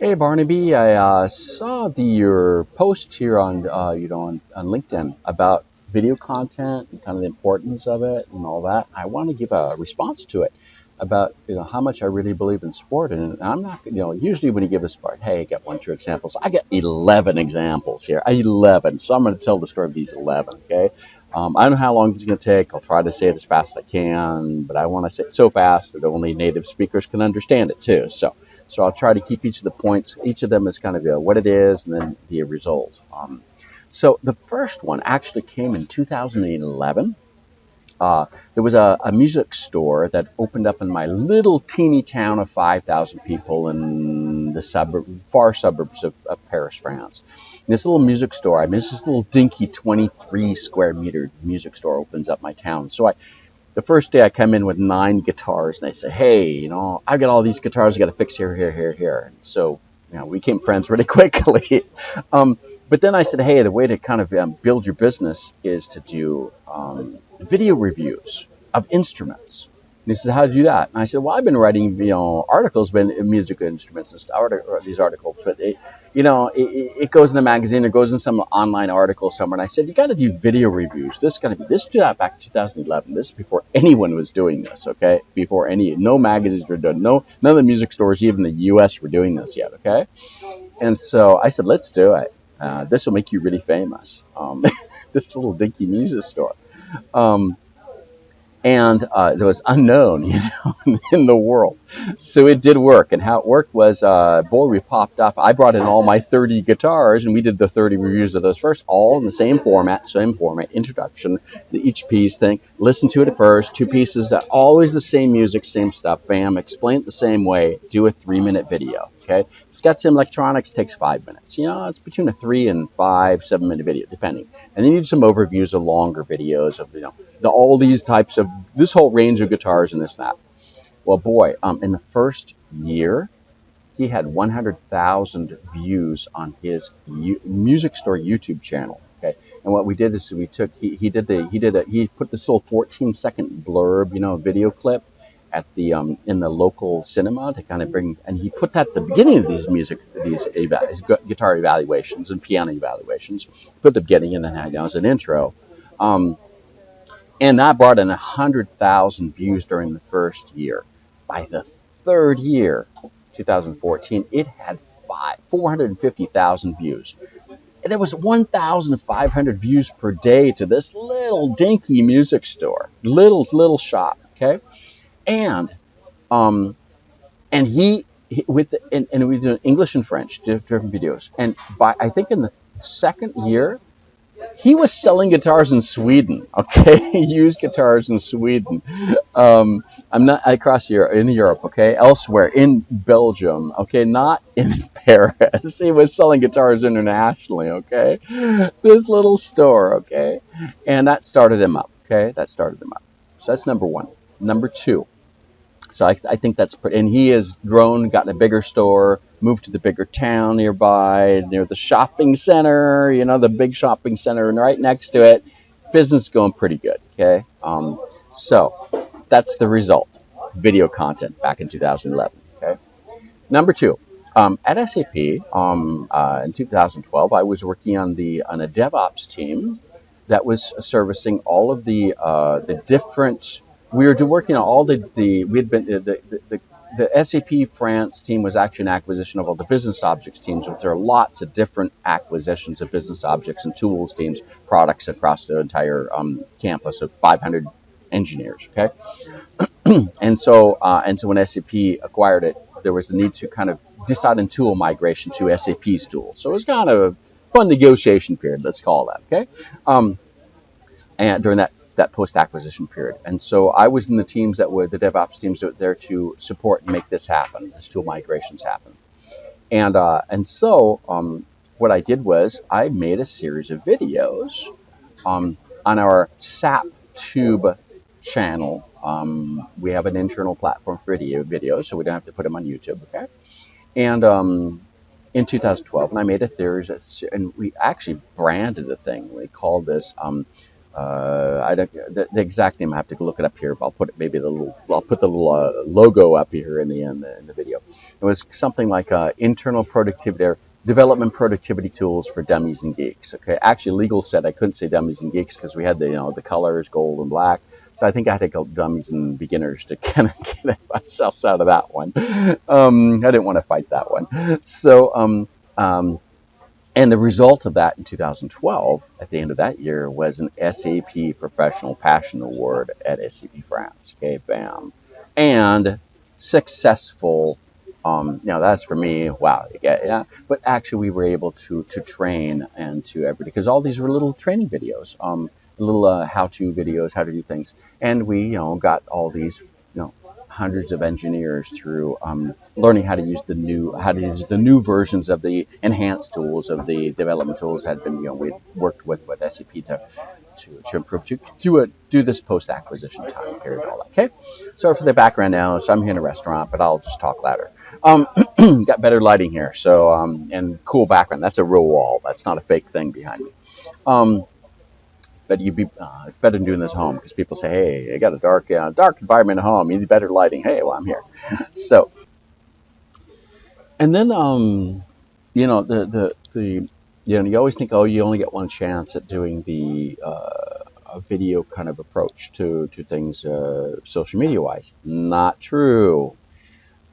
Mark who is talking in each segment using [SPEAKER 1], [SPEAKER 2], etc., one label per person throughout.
[SPEAKER 1] Hey Barnaby, I saw your post here on on LinkedIn about video content and kind of the importance of it and all that. I want to give a response to it about how much I really believe in sport, and I'm not usually when you give a sport, hey, I get one, two examples. I get 11 examples here, 11. So I'm going to tell the story of these 11. Okay, I don't know how long this is going to take. I'll try to say it as fast as I can, but I want to say it so fast that only native speakers can understand it too. So I'll try to keep each of the points, each of them is kind of what it is, and then the result. So the first one actually came in 2011. There was a music store that opened up in my little teeny town of 5,000 people in the far suburbs of Paris, France. And this little music store, this little dinky 23 square meter music store opens up my town. The first day I come in with 9 guitars, and they say, "Hey, I've got all these guitars. I got to fix here, here, here, here." And so, we became friends really quickly. But then I said, "Hey, the way to kind of build your business is to do video reviews of instruments." And he says, "How to do that?" And I said, "Well, I've been writing, articles, in musical instruments and stuff, or these articles, but it goes in the magazine or goes in some online article somewhere." And I said, "You got to do video reviews. This do that back in 2011. This is before anyone was doing this, okay? Before no magazines were doing, none of the music stores, even the U.S., were doing this yet, okay?" And so I said, "Let's do it. This will make you really famous." This little dinky music store. And it was unknown, in the world. So it did work. And how it worked was, we popped up. I brought in all my 30 guitars, and we did the 30 reviews of those first, all in the same format, introduction, each piece thing. Listen to it at first, 2 pieces, that always the same music, same stuff, bam, explain it the same way, do a 3-minute video. Okay, it's got some electronics, takes 5 minutes. It's between a 3 and 5, 7-minute video, depending. And then you do some overviews of longer videos of all these types of this whole range of guitars and this and that. Well, boy, in the first year, he had 100,000 views on his music store YouTube channel. Okay, and what we did is he put this little 14-second blurb, video clip at the in the local cinema to kind of bring, and he put that at the beginning of these guitar evaluations and piano evaluations. Put the beginning and then had as an intro, and that brought in 100,000 views during the first year. By the third year, 2014, it had 450,000 views. And there was 1,500 views per day to this little dinky music store, little shop. Okay. And we did English and French, different videos. And I think in the second year, he was selling guitars in Sweden. Okay, used guitars in Sweden. I'm not across Europe, in Europe. Okay, elsewhere in Belgium. Okay, not in Paris. He was selling guitars internationally. Okay, this little store. Okay, and that started him up. Okay, So that's number one. Number two. So I think that's pretty, and he has grown, gotten a bigger store, moved to the bigger town nearby, near the shopping center, the big shopping center, and right next to it, business is going pretty good. Okay, so that's the result. Video content back in 2011. Okay, number two, at SAP, in 2012, I was working on a DevOps team that was servicing all of the different. We were working on all the SAP France team was actually an acquisition of all the business objects teams. There are lots of different acquisitions of business objects and tools teams, products across the entire campus of 500 engineers. Okay, and so when SAP acquired it, there was the need to kind of decide on tool migration to SAP's tools. So it was kind of a fun negotiation period, let's call that. Okay, and during that post-acquisition period. And so I was in the teams that were the DevOps teams that were there to support and make this happen, as tool migrations happen. And so what I did was I made a series of videos on our SAP Tube channel. We have an internal platform for videos, so we don't have to put them on YouTube, okay? And in 2012, and I made a series, and we actually branded the thing. We called this The exact name, I have to look it up here, but I'll put it maybe I'll put the little logo up here in the video. It was something like internal productivity or development productivity tools for dummies and geeks. Okay, actually, legal said I couldn't say dummies and geeks because we had the colors gold and black. So I think I had to go dummies and beginners to kind of get myself out of that one. I didn't want to fight that one. So and the result of that in 2012, at the end of that year, was an SAP Professional Passion Award at SAP France. Okay, bam. And successful. That's for me. Wow. Yeah. But actually, we were able to train and to everybody because all these were little training videos, little how-to videos, how to do things, and we got all these hundreds of engineers through learning how to use the new versions of the enhanced tools of the development tools had been we worked with SAP to improve to do this post acquisition time period and all that. Okay, so for the background now, so I'm here in a restaurant, but I'll just talk louder. Got better lighting here, so and cool background. That's a real wall. That's not a fake thing behind me. But you'd be better than doing this home because people say, "Hey, I got a dark environment at home. You need better lighting." Hey, well, I'm here. So, and then you always think, oh, you only get one chance at doing the a video kind of approach to things social media wise. Not true.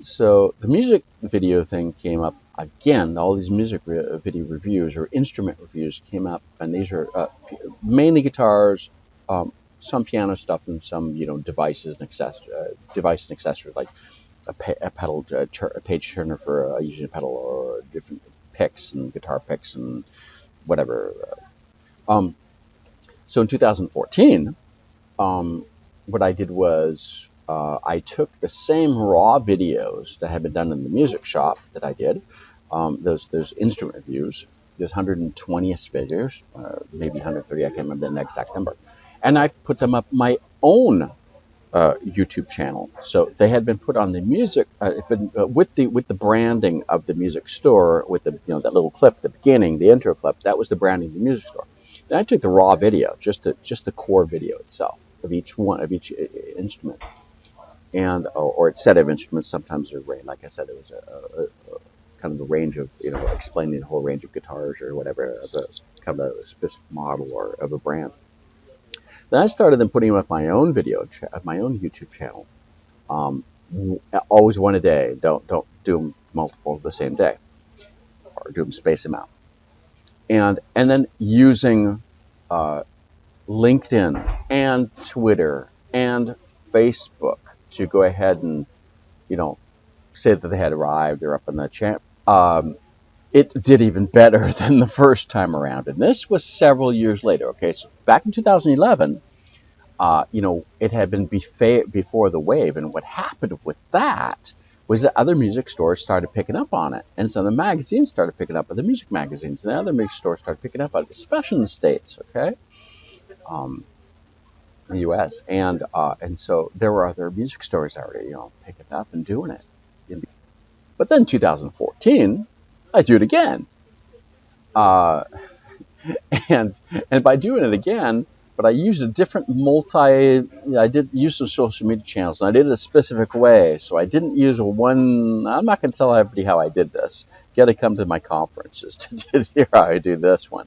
[SPEAKER 1] So the music video thing came up again. All these music video reviews or instrument reviews came up, and these are mainly guitars, some piano stuff, and some devices and accessories like a pedal, a page turner for using a pedal, or different picks and guitar picks and whatever. So in 2014, what I did was I took the same raw videos that had been done in the music shop that I did, those instrument reviews, those 120th videos, maybe 130, I can't remember the exact number, and I put them up my own YouTube channel. So they had been put on the music, with the branding of the music store, with the that little clip, the beginning, the intro clip. That was the branding of the music store. Then I took the raw video, just the core video itself of each instrument, and or its set of instruments. Sometimes they're like I said, it was a kind of a range of explaining the whole range of guitars or whatever, of a kind of a specific model or of a brand. Then I started then putting up my own my own YouTube channel. Always one a day. Don't do them multiple the same day, or do them space them out. And then using LinkedIn and Twitter and Facebook to go ahead and say that they had arrived. They're up in the chat. It did even better than the first time around, and this was several years later. Okay, so back in 2011, it had been before the wave, and what happened with that was that other music stores started picking up on it, and so the magazines started picking up, the music magazines, and the other music stores started picking up on it, especially in the States. Okay, the U.S. and so there were other music stores already picking it up and doing it. But then 2014, I do it again. And by doing it again, but I used a different I did use some social media channels, and I did it a specific way. So I didn't use I'm not going to tell everybody how I did this. You got to come to my conferences to hear how I do this one.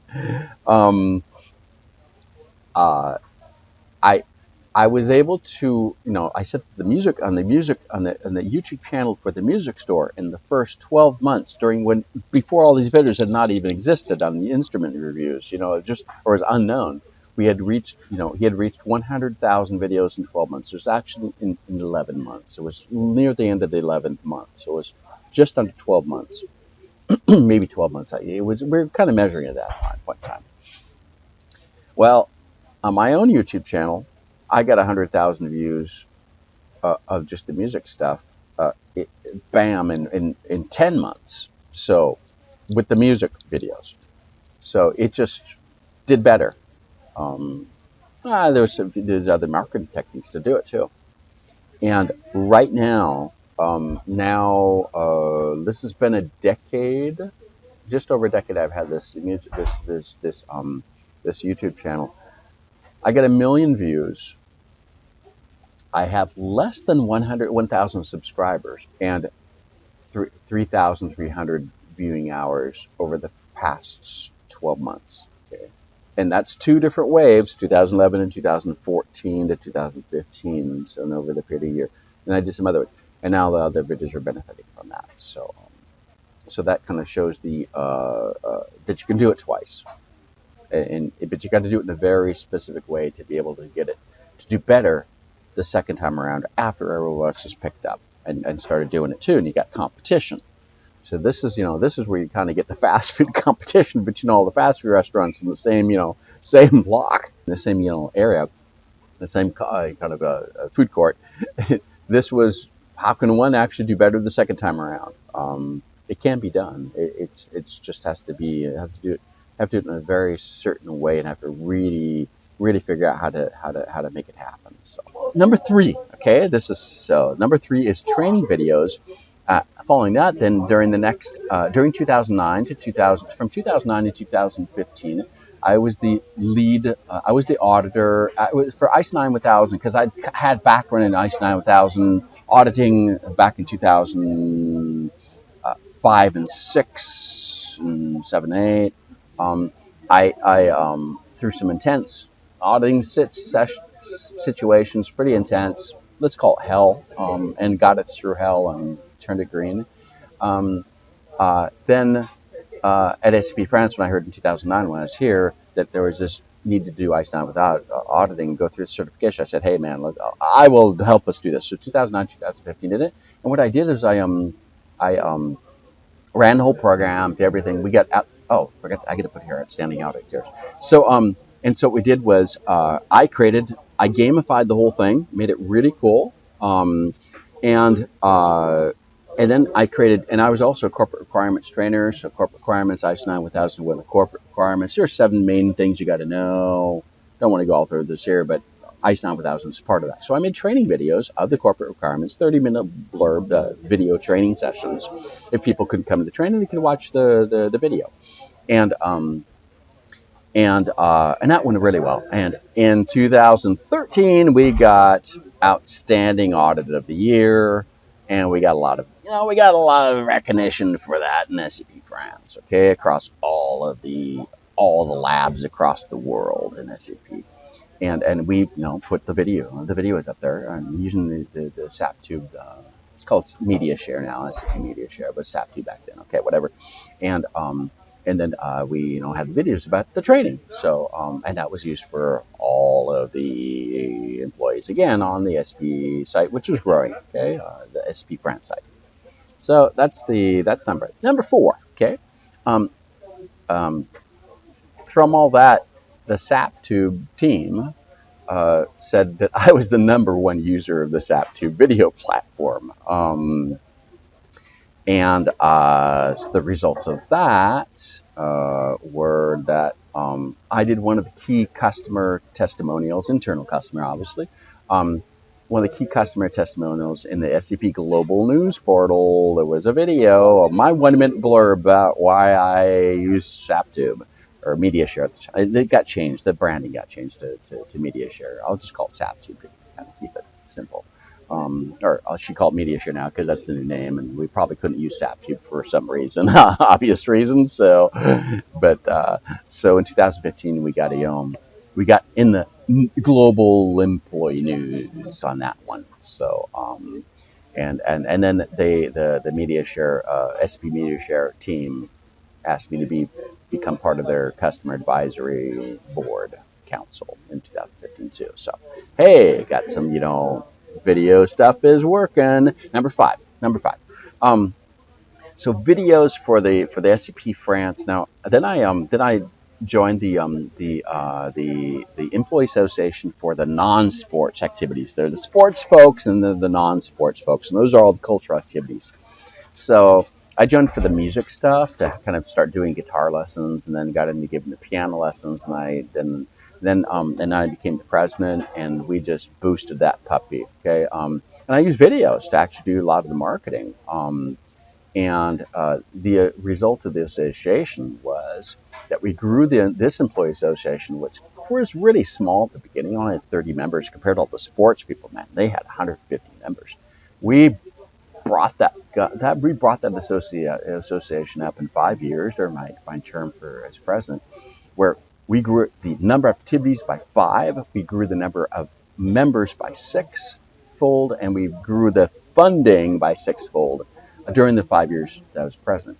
[SPEAKER 1] I was able to, I set the music on the YouTube channel for the music store in the first 12 months before all these videos had not even existed on the instrument reviews, or was unknown. He had reached 100,000 videos in 12 months. It was actually in 11 months. It was near the end of the 11th month. So it was just under 12 months, maybe 12 months. We were kind of measuring at that point in time. Well, on my own YouTube channel, I got 100,000 views of just the music stuff, bam, in 10 months. So with the music videos, so it just did better. There's other marketing techniques to do it too. And right now, this has been a decade, just over a decade. I've had this YouTube channel. I get 1,000,000 views. I have less than 1,000 subscribers and 3,300 viewing hours over the past 12 months. Okay. And that's two different waves, 2011 and 2014 to 2015, so over the period of a year. And I did some other, and now the other videos are benefiting from that. So, so that kind of shows the that you can do it twice, but you got to do it in a very specific way to be able to get it to do better the second time around after everyone else has picked up and started doing it too, and you got competition. So this is where you kind of get the fast food competition between all the fast food restaurants in the same block, the same area, the same kind of a food court. This was, how can one actually do better the second time around? It can be done. It's just has to be have to do it in a very certain way, and have to really figure out how to make it happen. So number 3, okay, number 3 is training videos. Following that, then during 2009 to 2015, I was the lead. I was the auditor. It was for ISO 9000 because I had background in ISO 9000 auditing back in 2005 and 6 and 7, 8. I through some intense auditing situations, pretty intense. Let's call it hell, and got it through hell and turned it green. Then at SAP France, when I heard in 2009 when I was here that there was this need to do ISO 9000 without auditing and go through the certification, I said, hey man, I will help us do this. So 2009, 2015 did it. And what I did is I ran the whole program, did everything. We got out. Oh, I get to put here outstanding audit here. So and so what we did was I gamified the whole thing, made it really cool. And then I created, and I was also a corporate requirements trainer. So corporate requirements, ISO 9000 were the corporate requirements. There are 7 main things you got to know. Don't want to go all through this here, but ISO 9000 is part of that. So I made training videos of the corporate requirements, 30-minute blurb video training sessions. If people couldn't come to the training, they could watch the video. And that went really well. And in 2013, we got Outstanding Audit of the Year, and we got a lot of recognition for that in SAP France. Okay, across all the labs across the world in SAP, and we put the video. The video is up there. I'm using the SAP Tube. It's called Media Share now. SAP Media Share, but SAP Tube back then. Okay, whatever. And then we had videos about the training. So and that was used for all of the employees again on the SP site, which was growing. Okay, the SP France site. So that's number 4. Okay, from all that, the SAP Tube team said that I was the number 1 user of the SAP Tube video platform. And so the results of that were that I did one of the key customer testimonials, internal customer, obviously. One of the key customer testimonials in the SAP Global News Portal. There was a video of my 1-minute blurb about why I use SAP Tube or Media Share. It got changed. The branding got changed to Media Share. I'll just call it SAP Tube to kind of keep it simple. Or I should call it Media Share now because that's the new name, and we probably couldn't use SAP Tube for some reason, obvious reasons. So, so in 2015 we got in the global employee news on that one. So and then the Media Share SP Media Share team asked me to become part of their customer advisory board council in 2015 too. So hey, got some video stuff is working. Number five. So videos for the SAP France. Now then I joined the employee association for the non-sports activities. They're the sports folks and the non-sports folks, and those are all the cultural activities. So I joined for the music stuff to kind of start doing guitar lessons, and then got into giving the piano lessons, and then I became the president, and we just boosted that puppy. Okay, and I use videos to actually do a lot of the marketing. And the result of the association was that we grew this employee association, crew was really small at the beginning, only had 30 members compared to all the sports people, man. They had 150 members. We brought that association up in 5 years during my term as president, where we grew the number of activities by 5, we grew the number of members by 6-fold, and we grew the funding by 6-fold during the 5 years that I was president.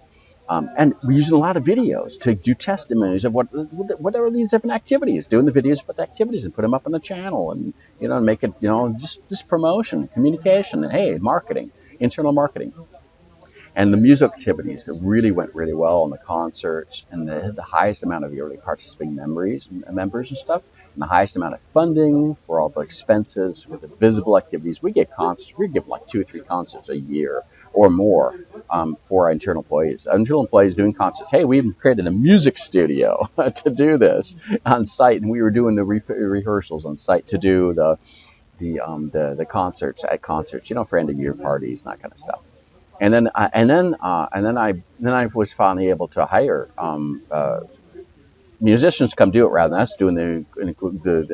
[SPEAKER 1] And we're using a lot of videos to do testimonies of what are these different activities, doing the videos about the activities and put them up on the channel, and make it just promotion, communication, and hey, marketing, internal marketing. And the music activities that really went really well, and the concerts, and the highest amount of yearly participating members and stuff, and the highest amount of funding for all the expenses with the visible activities. We get concerts. We give like 2 or 3 concerts a year or more for our internal employees. Our internal employees doing concerts. Hey, we even created a music studio to do this on site, and we were doing the rehearsals on site to do the concerts at concerts, for end of year parties and that kind of stuff. And then I was finally able to hire musicians to come do it rather than us doing the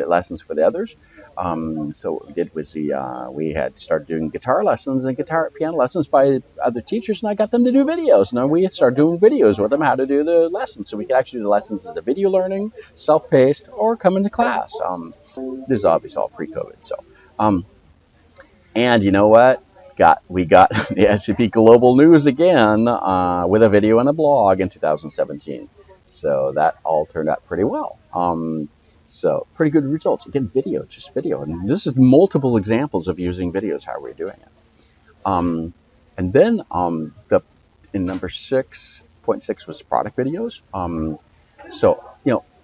[SPEAKER 1] lessons for the others. So what we did was we had started doing guitar lessons and piano lessons by other teachers, and I got them to do videos. And then we started doing videos with them how to do the lessons, so we could actually do the lessons as a video learning, self-paced, or come into class. This is obviously all pre-COVID. So, and you know what? We got the SAP Global News again with a video and a blog in 2017. So that all turned out pretty well. So pretty good results. Again, just video. And this is multiple examples of using videos, how we're doing it. And then in number 6.6 was product videos. So,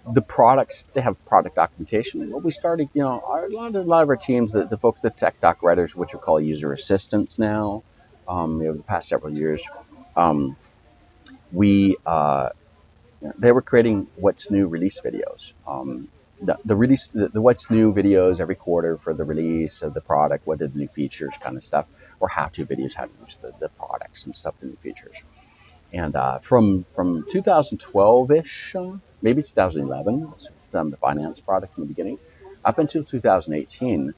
[SPEAKER 1] the products, they have product documentation. Well, we started, a lot of our teams, the folks, the tech doc writers, which we call user assistants now, over the past several years, they were creating what's new release videos. The what's new videos every quarter for the release of the product, what are the new features kind of stuff, or how-to videos, how to use the products and stuff, the new features. And from 2012-ish, maybe 2011, the finance products in the beginning, up until 2018,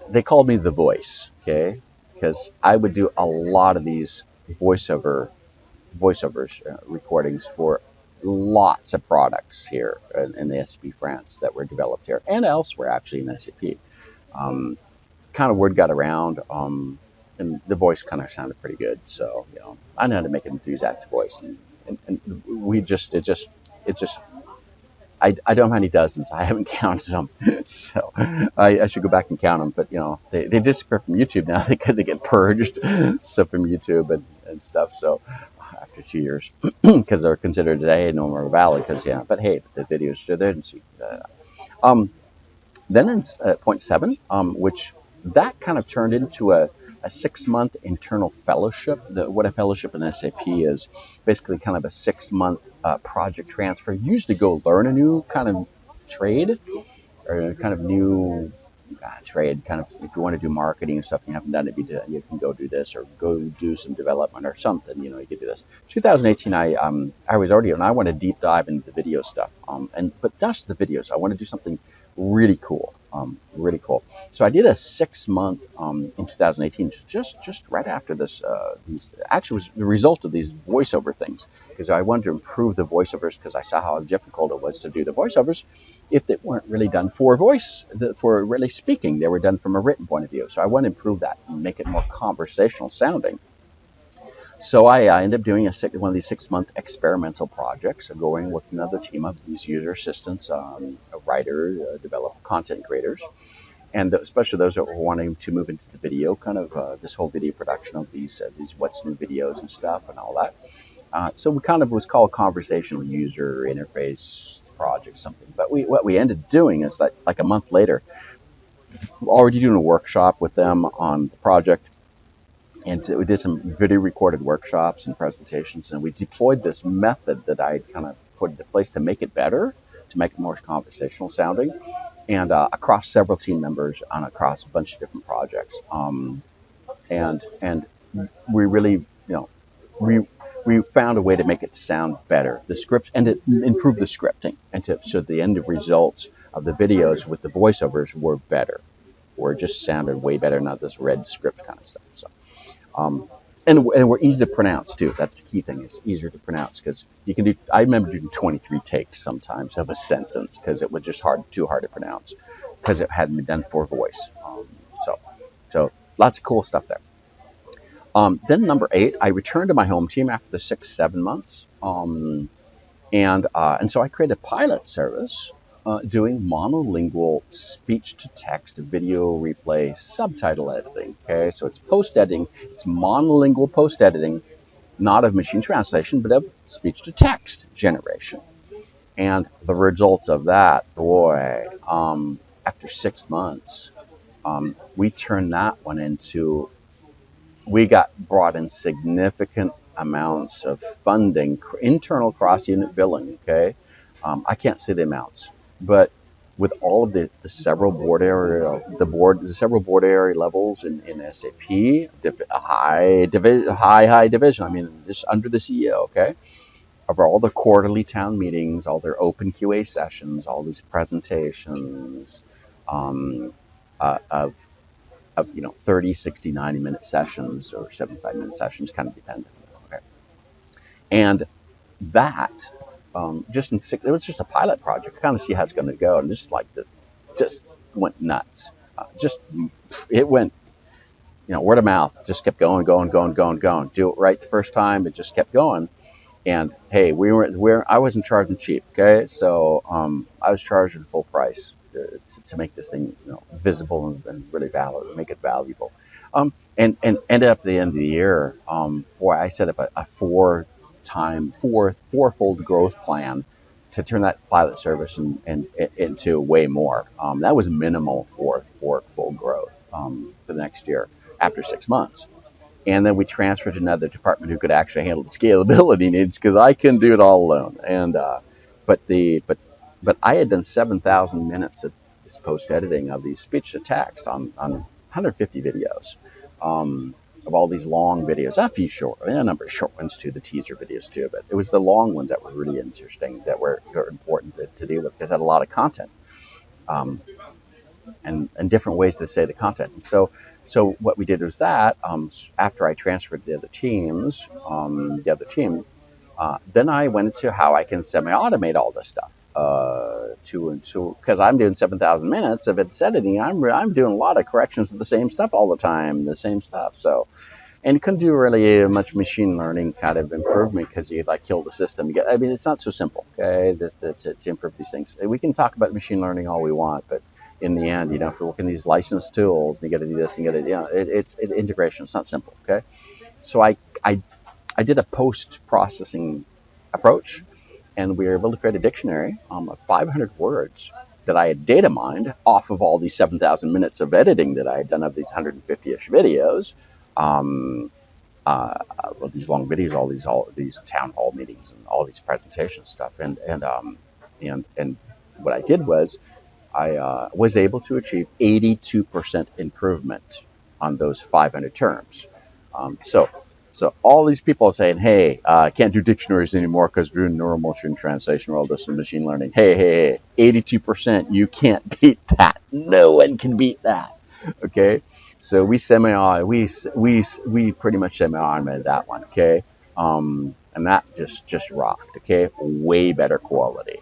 [SPEAKER 1] they called me the voice, okay? Because I would do a lot of these voiceovers recordings for lots of products here in the SAP France that were developed here and elsewhere, actually, in SAP. Kind of word got around, and the voice kind of sounded pretty good. So, I know how to make an enthusiastic voice, and I don't know how many dozens. I haven't counted them, so I should go back and count them. But they disappear from YouTube now because they get purged, so from YouTube and stuff. So after 2 years, because they're considered today no more valid. But hey, the videos still there, and see that. Then in point 7, which that kind of turned into a 6-month internal fellowship. What a fellowship in SAP is, basically kind of a 6-month project transfer. You usually go learn a new kind of trade, or kind of new trade, kind of, if you want to do marketing and stuff, you haven't done it, you can go do this, or go do some development or something, you could do this. 2018, I was already, and I want to deep dive into the video stuff, but not just the videos. I want to do something really cool. So I did a 6-month in 2018, just right after this. Actually was the result of these voiceover things, because I wanted to improve the voiceovers, because I saw how difficult it was to do the voiceovers if they weren't really done for for really speaking. They were done from a written point of view. So I want to improve that and make it more conversational sounding. So I ended up doing one of these 6-month experimental projects, going with another team of these user assistants, a writer, developer, content creators, and especially those that were wanting to move into the video, kind of this whole video production of these what's new videos and stuff and all that. So we kind of was called conversational user interface project something. But what we ended up doing is that, like a month later, we're already doing a workshop with them on the project. And we did some video recorded workshops and presentations, and we deployed this method that I kind of put into place to make it better, to make it more conversational sounding, and across several team members and across a bunch of different projects. And we really, we we found a way to make it sound better, the script, and to improve the scripting, and so the end results of the videos with the voiceovers were better, or just sounded way better, not this red script kind of stuff. So, and we're easy to pronounce too. That's the key thing. It's easier to pronounce because you can do. I remember doing 23 takes sometimes of a sentence because it was just too hard to pronounce because it hadn't been done for voice. So lots of cool stuff there. Then number 8, I returned to my home team after the 6-7 months, and so I created a pilot service doing monolingual speech-to-text video replay subtitle editing. Okay, so it's post-editing. It's monolingual post-editing, not of machine translation, but of speech-to-text generation. And the results of that, boy, after 6 months, we turned that one into. We got brought in significant amounts of funding, internal cross-unit billing. Okay, I can't say the amounts, but with all of the several board area, the several board area levels in SAP, high division. I mean, just under the CEO. Okay, of all the quarterly town meetings, all their open QA sessions, all these presentations, of 30, 60, 90-minute sessions or 75-minute sessions, kind of dependent. Okay. And that, it was just a pilot project to kind of see how it's going to go. And just went nuts. It went, word of mouth, just kept going. Do it right the first time. It just kept going. And hey, I wasn't charging cheap. Okay. So, I was charging full price. To make this thing visible and really make it valuable, and ended up at the end of the year. Boy, I set up a fourfold growth plan to turn that pilot service into way more. That was minimal fourfold growth for the next year after 6 months, and then we transferred to another department who could actually handle the scalability needs because I couldn't do it all alone. And but I had done 7,000 minutes of this post-editing of these speech-to-text on 150 videos, of all these long videos. A number of short ones too, the teaser videos too, but it was the long ones that were really interesting, that were important to deal with because it had a lot of content, and different ways to say the content. And so what we did was that after I transferred to the other team, then I went into how I can semi-automate all this stuff. Because I'm doing 7,000 minutes of its editing, I'm doing a lot of corrections of the same stuff all the time, the same stuff. So, and you couldn't do really much machine learning kind of improvement because you kill the system. It's not so simple. Okay, to improve these things. We can talk about machine learning all we want, but in the end, if you're working these licensed tools, you got to do this, you got to, it's integration. It's not simple. Okay, so I did a post-processing approach. And we were able to create a dictionary of 500 words that I had data mined off of all these 7,000 minutes of editing that I had done of these 150-ish videos, these long videos, all these town hall meetings and all these presentation stuff. And what I did was I was able to achieve 82% improvement on those 500 terms. So all these people are saying, hey, I can't do dictionaries anymore because we're doing neural motion translation or all this and machine learning. Hey, 82%, you can't beat that. No one can beat that. Okay, so we pretty much semi-automated that one. Okay, and that just rocked. Okay, way better quality,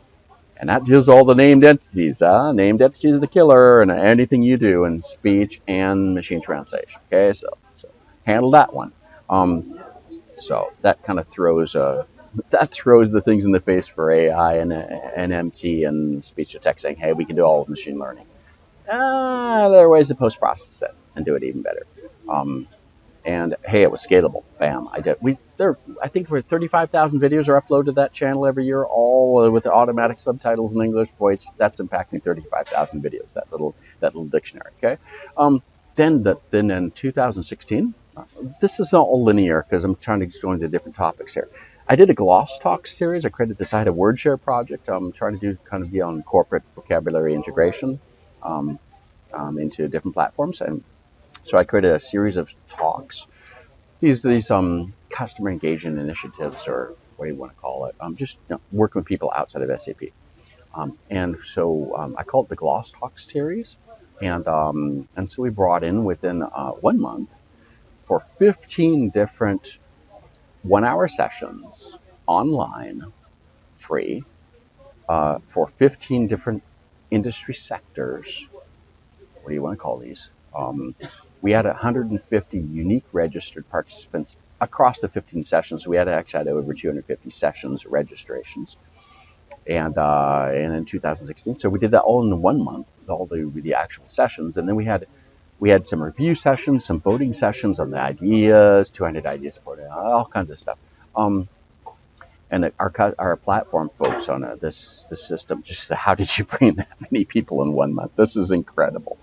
[SPEAKER 1] and that deals with all the named entities. Named entities is the killer, and anything you do in speech and machine translation. Okay, so handle that one. So that kind of throws the things in the face for AI and MT and speech to text, saying, hey, we can do all of machine learning. There are ways to post-process it and do it even better. And hey, it was scalable. Bam! I think 35,000 videos are uploaded to that channel every year, all with the automatic subtitles in English. Boy, that's impacting 35,000 videos. That little dictionary. Okay. Then in 2016, this is all linear because I'm trying to go into different topics here. I did a Gloss Talk series. I created this. I had a WordShare project. I'm trying to do kind of on corporate vocabulary integration into different platforms, and so I created a series of talks. These kind customer engagement initiatives, or what do you want to call it? Just working with people outside of SAP. And so I call it the Gloss Talk series. And so we brought in within 1 month for 15 different 1-hour sessions online, free, for 15 different industry sectors. What do you want to call these? We had 150 unique registered participants across the 15 sessions. We actually had over 250 sessions, registrations, and in 2016. So we did that all in 1 month, all the actual sessions, and then we had some review sessions, some voting sessions on the ideas, 200 ideas, all kinds of stuff. And our platform folks on this system, just how did you bring that many people in 1 month? This is incredible.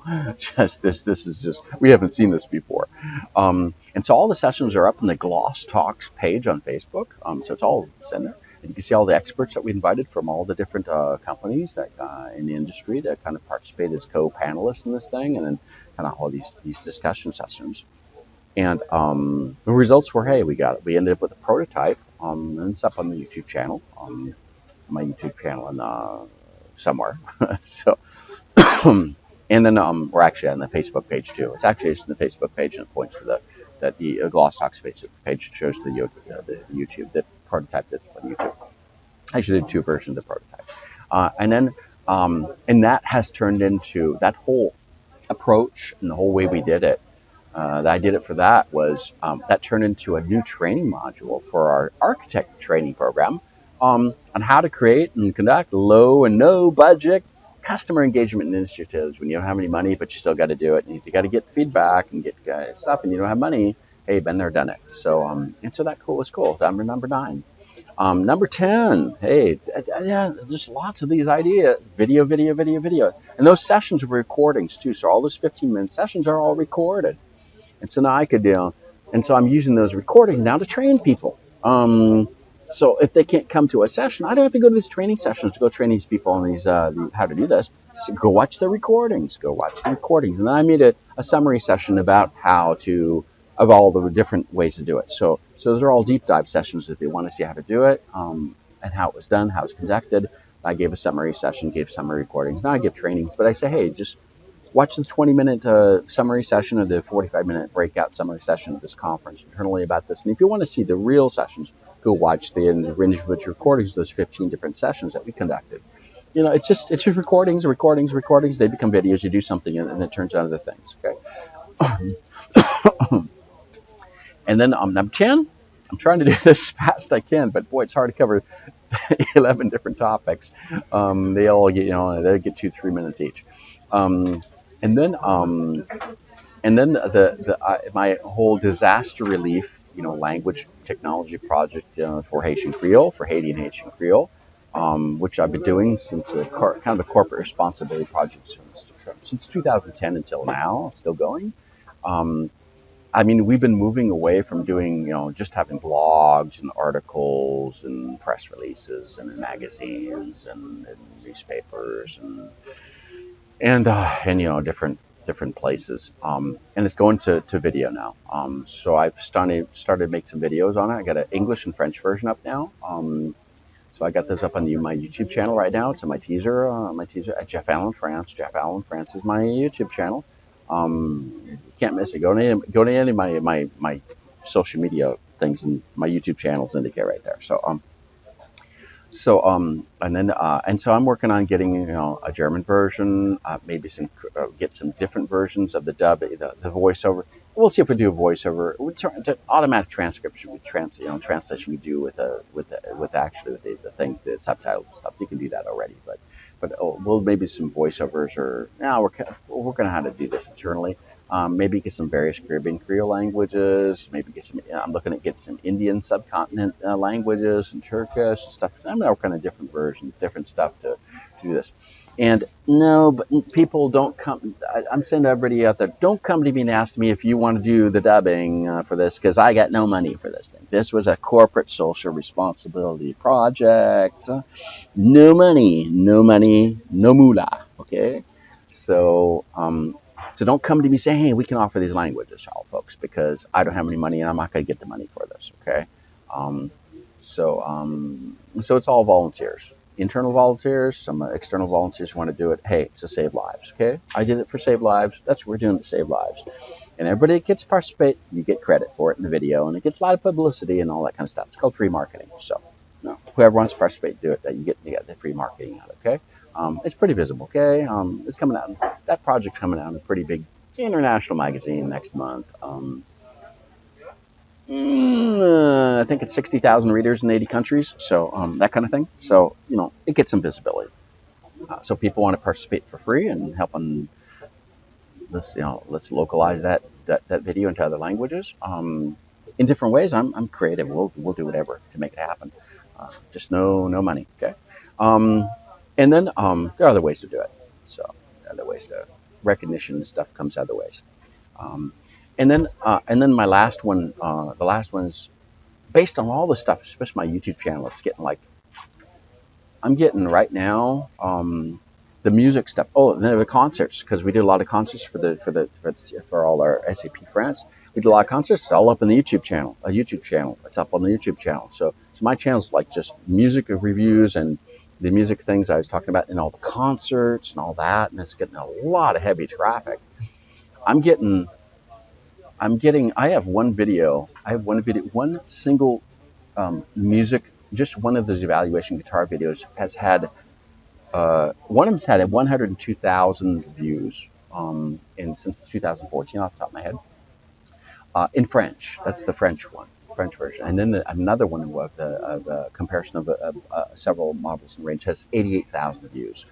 [SPEAKER 1] This is just, we haven't seen this before. And so all the sessions are up on the Gloss Talks page on Facebook. So it's all in there. And you can see all the experts that we invited from all the different companies that in the industry that kind of participate as co-panelists in this thing, and then kind of all these discussion sessions. And the results were, hey, we ended up with a prototype, and it's up on the YouTube channel, my YouTube channel, and somewhere. So, and then we're actually on the Facebook page too. It's actually on the Facebook page, and it points to the Gloss Talks Facebook page, shows the YouTube, the prototype that's on YouTube. I actually did 2 versions of the prototype, and that has turned into that whole approach and the whole way we did it. That I did it for that was that turned into a new training module for our architect training program on how to create and conduct low and no budget customer engagement initiatives when you don't have any money, but you still got to do it. You got to get feedback and get stuff, and you don't have money. Hey, been there, done it. So and so that was cool. Number 9. Number 10. Hey, yeah, just lots of these ideas. Video, and those sessions were recordings too. So all those 15-minute sessions are all recorded. And so now I could, and so I'm using those recordings now to train people. So if they can't come to a session, I don't have to go to these training sessions to go train these people on these how to do this. So go watch the recordings. And then I made a summary session about of all the different ways to do it. So those are all deep dive sessions if they want to see how to do it, and how it was done, how it's conducted. I gave a summary session, gave summary recordings. Now I give trainings, but I say, hey, just watch the 20-minute summary session or the 45-minute breakout summary session of this conference internally about this. And if you want to see the real sessions, go watch the individual recordings of those 15 different sessions that we conducted. It's just recordings. They become videos. You do something, and it turns out other things. Okay. And then number 10, I'm trying to do this as fast as I can, but boy, it's hard to cover 11 different topics. They all get, they get 2-3 minutes each. And then my whole disaster relief, language technology project for Haitian Creole, for Haiti and Haitian Creole, which I've been doing since kind of a corporate responsibility project since 2010 until now. It's still going. We've been moving away from doing, just having blogs and articles and press releases and magazines and newspapers and different places. And it's going to video now. So I've started to make some videos on it. I got an English and French version up now. So I got those up on my YouTube channel right now. It's on my teaser at Jeff Allen France. Jeff Allen France is my YouTube channel. You can't miss it. Go to any of my social media things, and my YouTube channels indicate right there. So I'm working on getting a German version, maybe get some different versions of the dub, the voiceover. We'll see if we do a voiceover. Automatic transcription, translation we do with the thing, the subtitles and stuff. You can do that already, but we'll maybe some voiceovers, or we're working on how to do this internally. Maybe get some various Caribbean Creole languages. Maybe I'm looking at getting some Indian subcontinent languages and Turkish and stuff. I'm working on different versions, different stuff to do this. And no, but people don't come. I'm saying to everybody out there, don't come to me and ask me if you want to do the dubbing for this, because I got no money for this thing. This was a corporate social responsibility project. No money, no moolah. Okay, so So don't come to me saying, hey, we can offer these languages, all folks, because I don't have any money and I'm not going to get the money for this, okay? Um, so it's all volunteers, internal volunteers, some external volunteers who want to do it. Hey, it's to save lives, okay? I did it for Save Lives. That's what we're doing to save lives. And everybody that gets to participate, you get credit for it in the video, and it gets a lot of publicity and all that kind of stuff. It's called free marketing. So, no, whoever wants to participate, do it. That you get the free marketing out, okay? It's pretty visible, okay? It's coming out. That project's coming out in a pretty big international magazine next month. I think it's 60,000 readers in 80 countries, so that kind of thing. So, it gets some visibility. So people want to participate for free and help on this, let's localize that video into other languages in different ways. I'm creative. We'll do whatever to make it happen. Just no money, okay? And then there are other ways to do it. So other ways to recognition and stuff comes other ways. And then my last one, the last one is based on all the stuff, especially my YouTube channel. It's getting I'm getting right now the music stuff. Oh, and then the concerts, because we did a lot of concerts for all our SAP friends. We did a lot of concerts. It's all up in the YouTube channel. It's up on the YouTube channel. So my channel's like just music reviews and the music things I was talking about, and all the concerts and all that, and it's getting a lot of heavy traffic. I have one single music, just one of those evaluation guitar videos has had, one of them's had 102,000 views since 2014 off the top of my head, in French. That's the French version. And then another one of the comparison of several models in range has 88,000 views,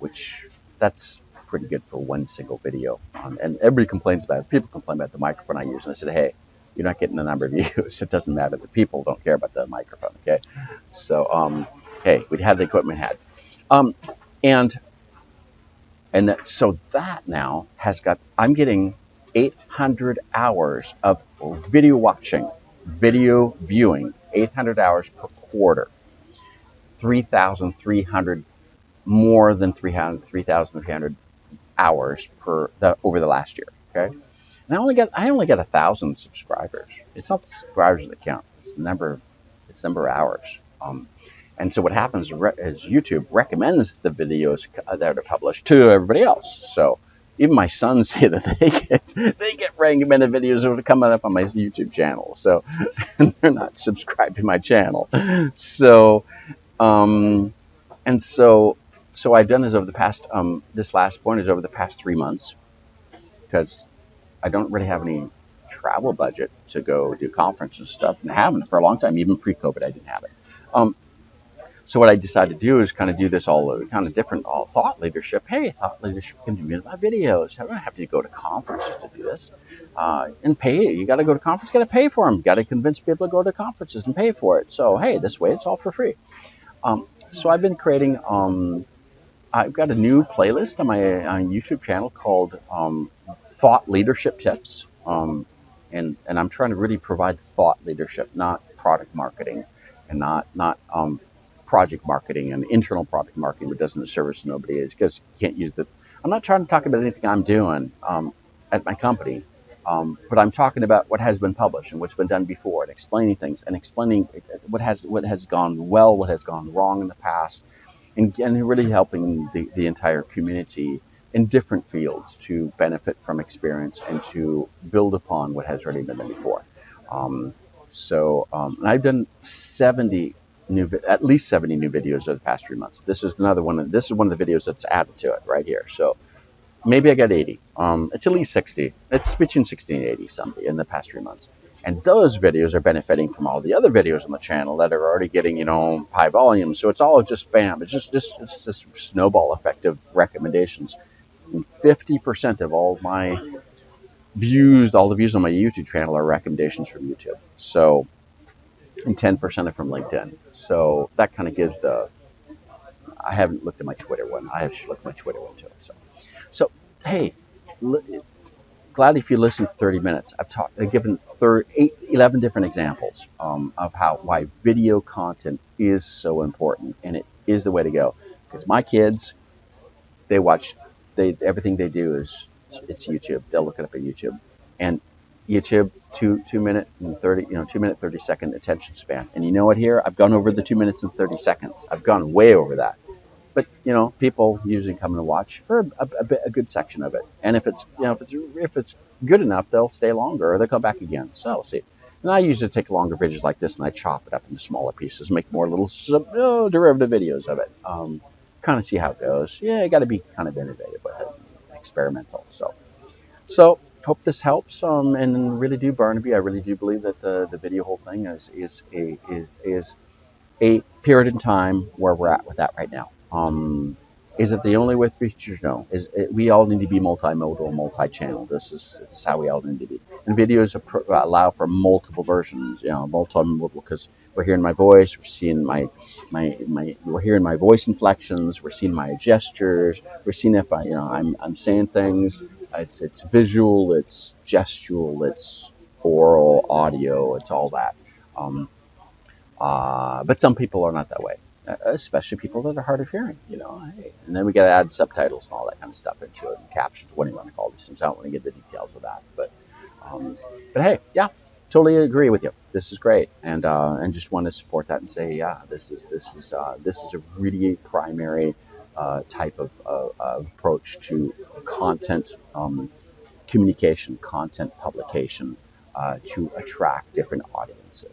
[SPEAKER 1] which that's pretty good for one single video. And everybody complains about it. People complain about the microphone I use. And I said, hey, you're not getting the number of views. It doesn't matter. The people don't care about the microphone, okay? So, hey, we had the equipment had. So that now I'm getting 800 hours of video watching, video viewing, 800 hours per quarter, 3,300, more than 3,300 hours over the last year, okay? And I only got 1,000 subscribers. It's not the subscribers that count. It's the number of hours. And so what happens is YouTube recommends the videos that are published to everybody else. So even my sons say that they get recommended videos that are coming up on my YouTube channel. So they're not subscribed to my channel. So so I've done this over the past. This last one is over the past 3 months, because I don't really have any travel budget to go do conferences and stuff, and I haven't for a long time. Even pre-COVID, I didn't have it. So what I decided to do is kind of do this all kind of different, all thought leadership. Hey, thought leadership can do my videos. I don't have to go to conferences to do this and pay. You got to go to conference, got to pay for them. Got to convince people to go to conferences and pay for it. So hey, this way it's all for free. So I've been creating. I've got a new playlist on my YouTube channel called Thought Leadership Tips, and I'm trying to really provide thought leadership, not product marketing, and not project marketing and internal product marketing that doesn't service nobody. It's because you can't use the. I'm not trying to talk about anything I'm doing at my company, but I'm talking about what has been published and what's been done before, and explaining things and explaining what has gone well, what has gone wrong in the past. And really helping the entire community in different fields to benefit from experience and to build upon what has already been done before. And I've done at least 70 new videos over the past 3 months. This is another one. This is one of the videos that's added to it right here. So maybe I got 80. It's at least 60. It's between 60 and 80 something in the past 3 months. And those videos are benefiting from all the other videos on the channel that are already getting, high volume. So it's all just bam. It's just snowball effect of recommendations. And 50% of all the views on my YouTube channel are recommendations from YouTube. So, and 10% are from LinkedIn. So that kind of gives I haven't looked at my Twitter one. I should look at my Twitter one too. So hey, glad if you listen for 30 minutes. I've given 11 different examples of why video content is so important, and it is the way to go. Because my kids, everything they do is it's YouTube. They'll look it up at YouTube, and YouTube 2 minute and 30 2 minute 30 second attention span. And you know what? Here I've gone over the 2 minutes and 30 seconds. I've gone way over that. But people usually come and watch for a good section of it. And if it's if it's good enough, they'll stay longer or they'll come back again. So see. And I usually take longer videos like this and I chop it up into smaller pieces, make more little derivative videos of it. Kind of see how it goes. Yeah, you got to be kind of innovative with it, experimental. So hope this helps. And really do, Barnaby. I really do believe that the video whole thing is a period in time where we're at with that right now. Is it the only way for future? No. We all need to be multimodal, multi-channel. This is how we all need to be. And videos allow for multiple versions, multimodal, because we're hearing my voice, we're seeing we're hearing my voice inflections, we're seeing my gestures, we're seeing if I'm saying things. It's visual, it's gestural, it's oral, audio, it's all that. But some people are not that way, especially people that are hard of hearing, and then we got to add subtitles and all that kind of stuff into it, and captions, what do you want to call these things. I don't want to get the details of that, but hey, yeah, totally agree with you. This is great, and just want to support that and say, yeah, this is a really primary type of approach to content communication, content publication to attract different audiences.